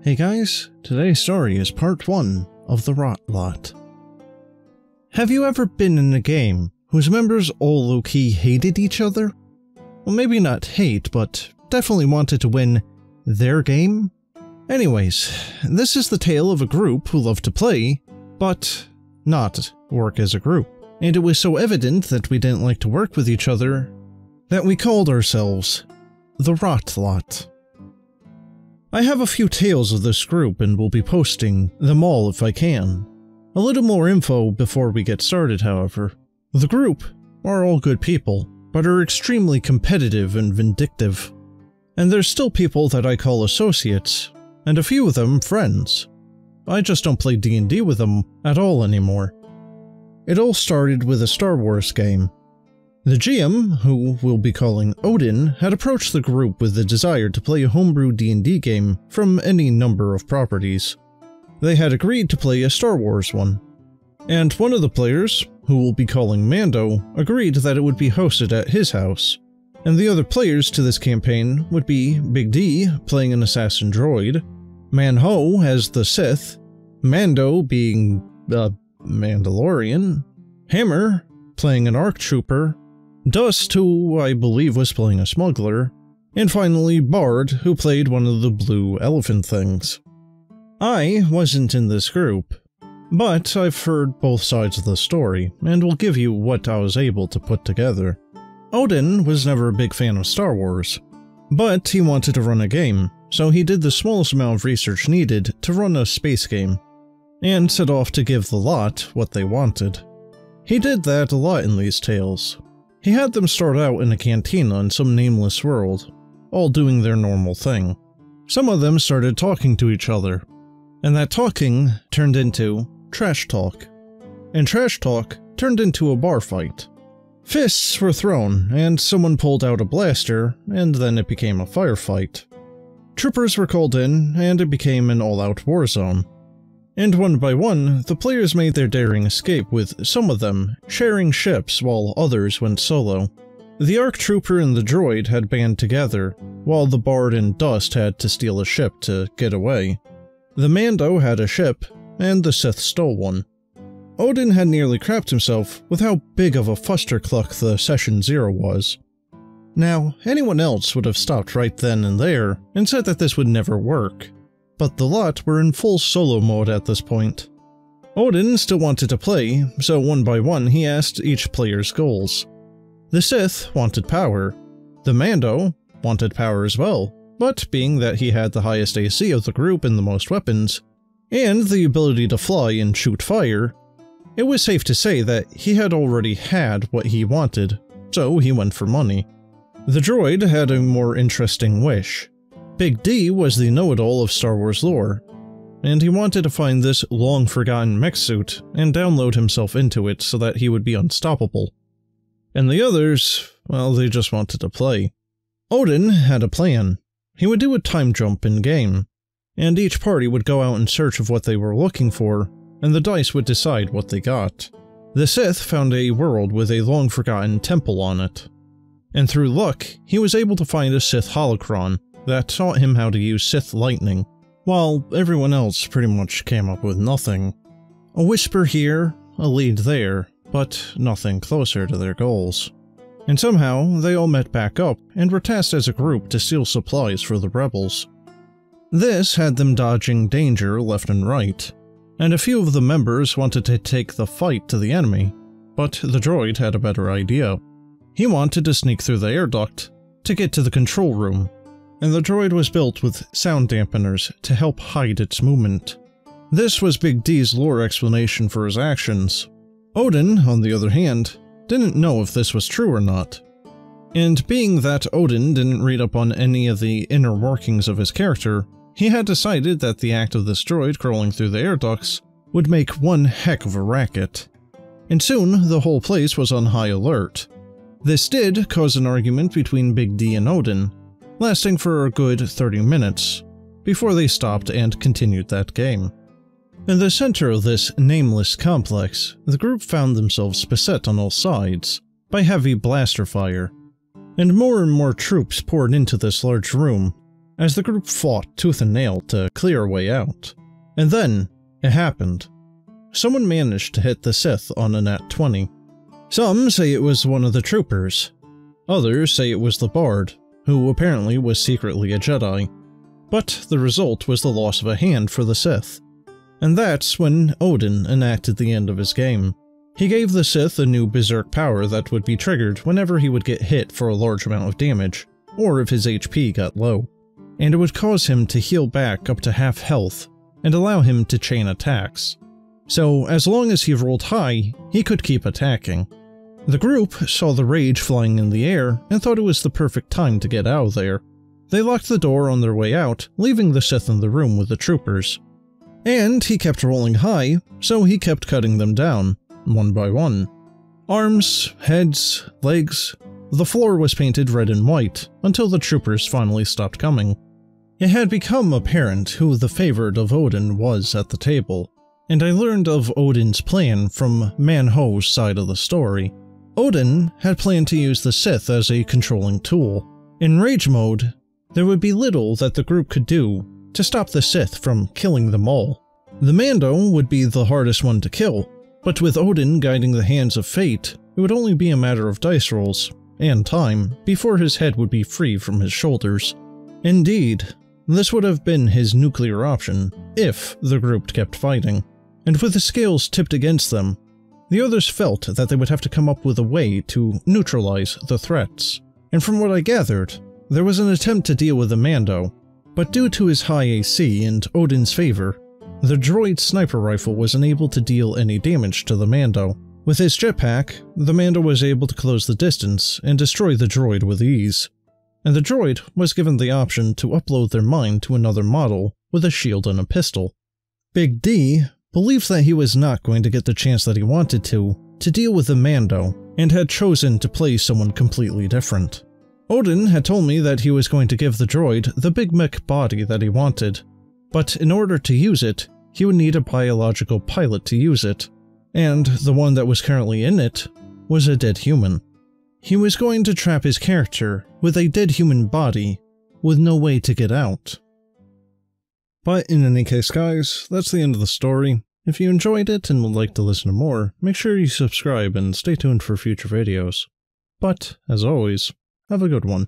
Hey guys, today's story is part 1 of The Rot Lot. Have you ever been in a game whose members all low-key hated each other? Well, maybe not hate, but definitely wanted to win their game? Anyways, this is the tale of a group who love to play, but not work as a group. And it was so evident that we didn't like to work with each other that we called ourselves The Rot Lot. I have a few tales of this group and will be posting them all if I can. A little more info before we get started, however. The group are all good people, but are extremely competitive and vindictive. And there's still people that I call associates, and a few of them friends. I just don't play D&D with them at all anymore. It all started with a Star Wars game. The GM, who we'll be calling Odin, had approached the group with the desire to play a homebrew D&D game from any number of properties. They had agreed to play a Star Wars one. And one of the players, who we'll be calling Mando, agreed that it would be hosted at his house. And the other players to this campaign would be Big D, playing an assassin droid, Manho as the Sith, Mando being a Mandalorian, Hammer playing an ARC Trooper, Dust, who I believe was playing a smuggler, and finally Bard, who played one of the blue elephant things. I wasn't in this group, but I've heard both sides of the story, and will give you what I was able to put together. Odin was never a big fan of Star Wars, but he wanted to run a game, so he did the smallest amount of research needed to run a space game, and set off to give the lot what they wanted. He did that a lot in these tales. He had them start out in a cantina in some nameless world, all doing their normal thing. Some of them started talking to each other, and that talking turned into trash talk. And trash talk turned into a bar fight. Fists were thrown, and someone pulled out a blaster, and then it became a firefight. Troopers were called in, and it became an all-out war zone. And one by one, the players made their daring escape, with some of them sharing ships while others went solo. The ARC Trooper and the droid had band together, while the Bard and Dust had to steal a ship to get away. The Mando had a ship, and the Sith stole one. Odin had nearly crapped himself with how big of a fustercluck the Session Zero was. Now, anyone else would have stopped right then and there, and said that this would never work. But the lot were in full solo mode at this point. Odin still wanted to play, so one by one he asked each player's goals. The Sith wanted power. The Mando wanted power as well, but being that he had the highest AC of the group and the most weapons, and the ability to fly and shoot fire, it was safe to say that he had already had what he wanted, so he went for money. The droid had a more interesting wish. Big D was the know-it-all of Star Wars lore, and he wanted to find this long-forgotten mech suit and download himself into it so that he would be unstoppable. And the others, well, they just wanted to play. Odin had a plan. He would do a time jump in-game, and each party would go out in search of what they were looking for, and the dice would decide what they got. The Sith found a world with a long-forgotten temple on it, and through luck, he was able to find a Sith holocron that taught him how to use Sith lightning, while everyone else pretty much came up with nothing. A whisper here, a lead there, but nothing closer to their goals. And somehow, they all met back up and were tasked as a group to steal supplies for the rebels. This had them dodging danger left and right, and a few of the members wanted to take the fight to the enemy, but the droid had a better idea. He wanted to sneak through the air duct to get to the control room, and the droid was built with sound dampeners to help hide its movement. This was Big D's lore explanation for his actions. Odin, on the other hand, didn't know if this was true or not. And being that Odin didn't read up on any of the inner workings of his character, he had decided that the act of this droid crawling through the air ducts would make one heck of a racket. And soon, the whole place was on high alert. This did cause an argument between Big D and Odin, lasting for a good 30 minutes, before they stopped and continued that game. In the center of this nameless complex, the group found themselves beset on all sides by heavy blaster fire, and more troops poured into this large room, as the group fought tooth and nail to clear a way out. And then, it happened. Someone managed to hit the Sith on a nat 20. Some say it was one of the troopers. Others say it was the Bard, who apparently was secretly a Jedi. But the result was the loss of a hand for the Sith. And that's when Odin enacted the end of his game. He gave the Sith a new berserk power that would be triggered whenever he would get hit for a large amount of damage, or if his HP got low. And it would cause him to heal back up to half health, and allow him to chain attacks. So as long as he rolled high, he could keep attacking. The group saw the rage flying in the air and thought it was the perfect time to get out of there. They locked the door on their way out, leaving the Sith in the room with the troopers. And he kept rolling high, so he kept cutting them down, one by one. Arms, heads, legs. The floor was painted red and white, until the troopers finally stopped coming. It had become apparent who the favorite of Odin was at the table, and I learned of Odin's plan from Man-Ho's side of the story. Odin had planned to use the Sith as a controlling tool. In Rage mode, there would be little that the group could do to stop the Sith from killing them all. The Mando would be the hardest one to kill, but with Odin guiding the hands of fate, it would only be a matter of dice rolls, and time, before his head would be free from his shoulders. Indeed, this would have been his nuclear option, if the group kept fighting. And with the scales tipped against them, the others felt that they would have to come up with a way to neutralize the threats. And from what I gathered, there was an attempt to deal with the Mando, but due to his high AC and Odin's favor, the droid sniper rifle was unable to deal any damage to the Mando. With his jetpack, the Mando was able to close the distance and destroy the droid with ease. And the droid was given the option to upload their mind to another model with a shield and a pistol. Big D believed that he was not going to get the chance that he wanted to deal with the Mando, and had chosen to play someone completely different. Odin had told me that he was going to give the droid the big mech body that he wanted, but in order to use it, he would need a biological pilot to use it, and the one that was currently in it was a dead human. He was going to trap his character with a dead human body with no way to get out. But in any case guys, that's the end of the story. If you enjoyed it and would like to listen to more, make sure you subscribe and stay tuned for future videos. But, as always, have a good one.